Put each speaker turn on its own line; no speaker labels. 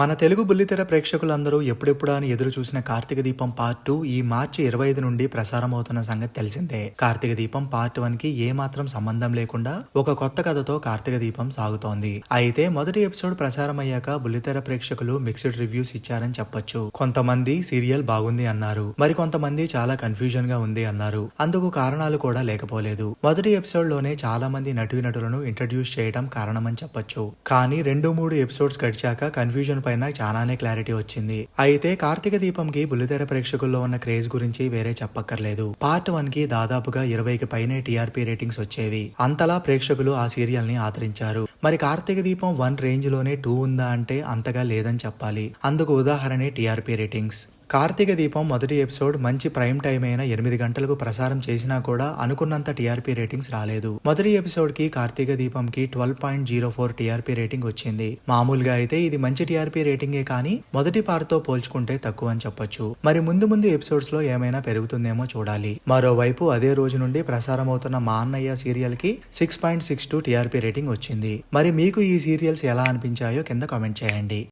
మన తెలుగు బుల్లితెర ప్రేక్షకులందరూ ఎప్పుడెప్పుడా అని ఎదురు చూసిన కార్తీక దీపం పార్ట్ 2 ఈ మార్చి 25 నుండి ప్రసారం అవుతున్న సంగతి తెలిసిందే. కార్తీక దీపం పార్ట్ 1 కి ఏ మాత్రం సంబంధం లేకుండా ఒక కొత్త కథతో కార్తీక దీపం సాగుతోంది. అయితే మొదటి ఎపిసోడ్ ప్రసారం అయ్యాక బుల్లితెర ప్రేక్షకులు మిక్స్డ్ రివ్యూస్ ఇచ్చారని చెప్పొచ్చు. కొంతమంది సీరియల్ బాగుంది అన్నారు, మరి కొంతమంది చాలా కన్ఫ్యూజన్ గా ఉంది అన్నారు. అందుకు కారణాలు కూడా లేకపోలేదు. మొదటి ఎపిసోడ్ లోనే చాలా మంది నటులను ఇంట్రడ్యూస్ చేయడం కారణమని చెప్పొచ్చు. కానీ 2-3 ఎపిసోడ్స్ గడిచాక కన్ఫ్యూజన్ పైన చాలానే క్లారిటీ వచ్చింది. అయితే కార్తీక దీపంకి బుల్లితెర ప్రేక్షకుల్లో ఉన్న క్రేజ్ గురించి వేరే చెప్పక్కర్లేదు. పార్ట్ 1 కి దాదాపుగా 20కి పైనే టీఆర్పీ రేటింగ్స్ వచ్చేవి. అంతలా ప్రేక్షకులు ఆ సీరియల్ ని ఆదరించారు. మరి కార్తీక దీపం 1 రేంజ్ లోనే 2 ఉందా అంటే అంతగా లేదని చెప్పాలి. అందుకు ఉదాహరణే టీఆర్పీ రేటింగ్స్. కార్తీక దీపం మొదటి ఎపిసోడ్ మంచి ప్రైమ్ టైం అయిన 8 గంటలకు ప్రసారం చేసినా కూడా అనుకున్నంత టీఆర్పీ రేటింగ్స్ రాలేదు. మొదటి ఎపిసోడ్ కి కార్తీక దీపం కి 12.04 టీఆర్పీ రేటింగ్ వచ్చింది. మామూలుగా అయితే ఇది మంచి టీఆర్పీ రేటింగే కానీ మొదటి పార్ట్ తో పోల్చుకుంటే తక్కువ అని చెప్పొచ్చు. మరి ముందు ఎపిసోడ్స్ లో ఏమైనా పెరుగుతుందేమో చూడాలి. మరోవైపు అదే రోజు నుండి ప్రసారం అవుతున్న మా అన్నయ్య సీరియల్ కి 6.62 టీఆర్పీ రేటింగ్ వచ్చింది. మరి మీకు ఈ సీరియల్స్ ఎలా అనిపించాయో కింద కామెంట్ చేయండి.